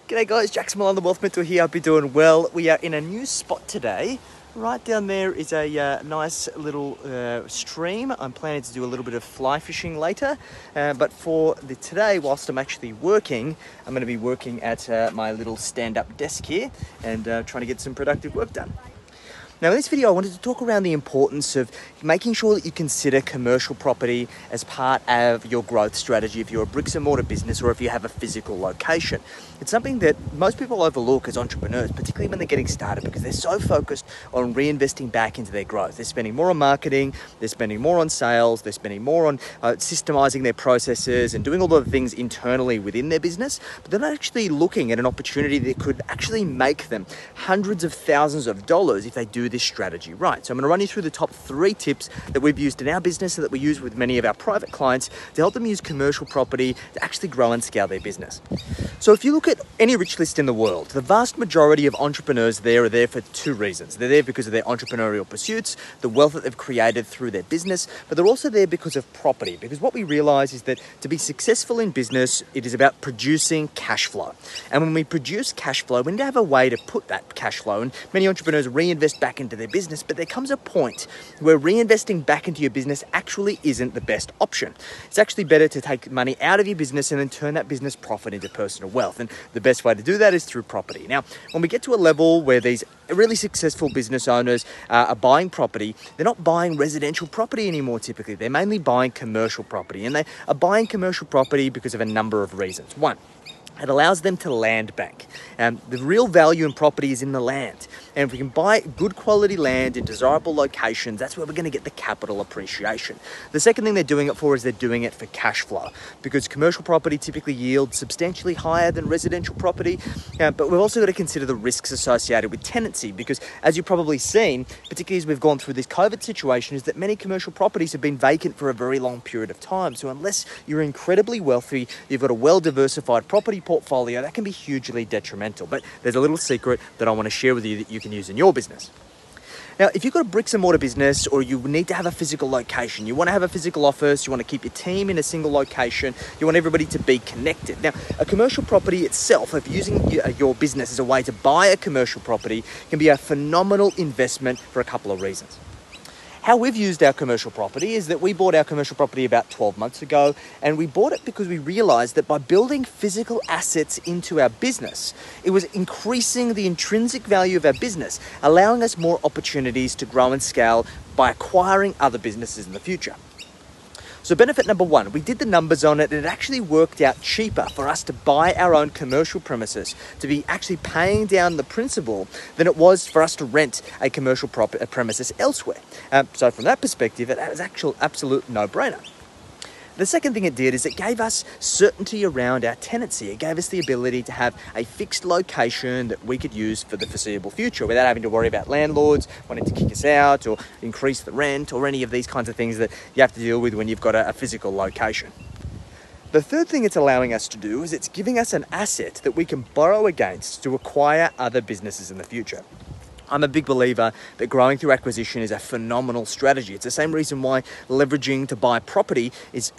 G'day guys, Millan, the Wealth Mentor here. Hope you're doing well. We are in a new spot today. Right down there is a nice little stream. I'm planning to do a little bit of fly fishing later. But for today, whilst I'm actually working, I'm going to be working at my little stand-up desk here and trying to get some productive work done. Now in this video, I wanted to talk around the importance of making sure that you consider commercial property as part of your growth strategy if you're a bricks and mortar business or if you have a physical location. It's something that most people overlook as entrepreneurs, particularly when they're getting started, because they're so focused on reinvesting back into their growth. They're spending more on marketing, they're spending more on sales, they're spending more on systemizing their processes and doing all the things internally within their business, but they're not actually looking at an opportunity that could actually make them hundreds of thousands of dollars if they do this strategy right. So I'm going to run you through the top 3 tips that we've used in our business and that we use with many of our private clients to help them use commercial property to actually grow and scale their business. So if you look at any rich list in the world, the vast majority of entrepreneurs there are there for 2 reasons. They're there because of their entrepreneurial pursuits, the wealth that they've created through their business, but they're also there because of property. Because what we realize is that to be successful in business, it is about producing cash flow. And when we produce cash flow, we need to have a way to put that cash flow. And many entrepreneurs reinvest back into their business, but there comes a point where reinvesting back into your business actually isn't the best option. It's actually better to take money out of your business and then turn that business profit into personal wealth. And the best way to do that is through property. Now, when we get to a level where these really successful business owners are buying property, they're not buying residential property anymore typically. They're mainly buying commercial property, and they are buying commercial property because of a number of reasons. One, it allows them to land bank. The real value in property is in the land. And if we can buy good quality land in desirable locations, that's where we're going to get the capital appreciation. The second thing they're doing it for is they're doing it for cash flow, because commercial property typically yields substantially higher than residential property. But we've also got to consider the risks associated with tenancy, because as you've probably seen, particularly as we've gone through this COVID situation, is that many commercial properties have been vacant for a very long period of time. So unless you're incredibly wealthy, you've got a well-diversified property portfolio, that can be hugely detrimental. But there's a little secret that I want to share with you that you can use in your business. Now, if you've got a bricks and mortar business, or you need to have a physical location, you want to have a physical office, you want to keep your team in a single location, you want everybody to be connected. Now, a commercial property itself, if using your business as a way to buy a commercial property, can be a phenomenal investment for a couple of reasons. How we've used our commercial property is that we bought our commercial property about 12 months ago, and we bought it because we realized that by building physical assets into our business, it was increasing the intrinsic value of our business, allowing us more opportunities to grow and scale by acquiring other businesses in the future. So benefit number 1, we did the numbers on it, and it actually worked out cheaper for us to buy our own commercial premises, to be actually paying down the principal than it was for us to rent a commercial premises elsewhere. So from that perspective, it was actual absolute no-brainer. The second thing it did is it gave us certainty around our tenancy. It gave us the ability to have a fixed location that we could use for the foreseeable future without having to worry about landlords wanting to kick us out or increase the rent or any of these kinds of things that you have to deal with when you've got a physical location. The third thing it's allowing us to do is it's giving us an asset that we can borrow against to acquire other businesses in the future. I'm a big believer that growing through acquisition is a phenomenal strategy. It's the same reason why leveraging to buy property is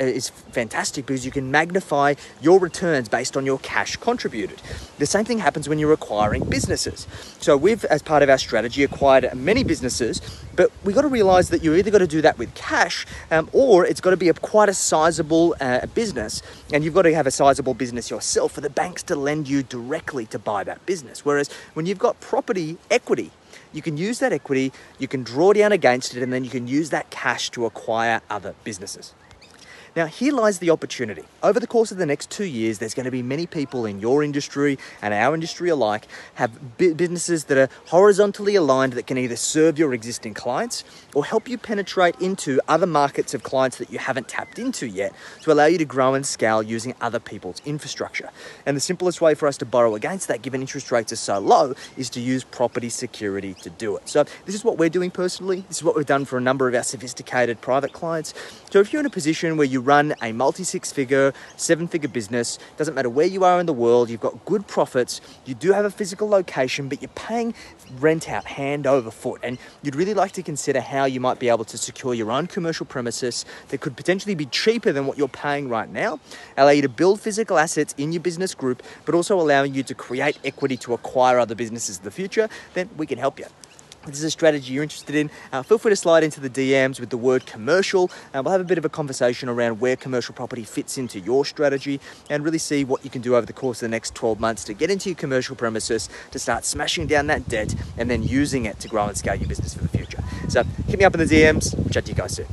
fantastic, because you can magnify your returns based on your cash contributed. The same thing happens when you're acquiring businesses. So we've, as part of our strategy, acquired many businesses, but we've got to realize that you either got to do that with cash or it's got to be quite a sizable business, and you've got to have a sizable business yourself for the banks to lend you directly to buy that business. Whereas when you've got property equity, you can use that equity, you can draw down against it, and then you can use that cash to acquire other businesses. Now, here lies the opportunity. Over the course of the next 2 years, there's going to be many people in your industry and our industry alike have businesses that are horizontally aligned that can either serve your existing clients or help you penetrate into other markets of clients that you haven't tapped into yet to allow you to grow and scale using other people's infrastructure. And the simplest way for us to borrow against that, given interest rates are so low, is to use property security to do it. So this is what we're doing personally. This is what we've done for a number of our sophisticated private clients. So if you're in a position where you you run a multi-six-figure, seven-figure business, doesn't matter where you are in the world, you've got good profits, you do have a physical location, but you're paying rent out hand over foot, and you'd really like to consider how you might be able to secure your own commercial premises that could potentially be cheaper than what you're paying right now, allow you to build physical assets in your business group, but also allowing you to create equity to acquire other businesses in the future, then we can help you. If this is a strategy you're interested in, feel free to slide into the DMs with the word commercial, and we'll have a bit of a conversation around where commercial property fits into your strategy and really see what you can do over the course of the next 12 months to get into your commercial premises, to start smashing down that debt and then using it to grow and scale your business for the future. So hit me up in the DMs. Chat to you guys soon.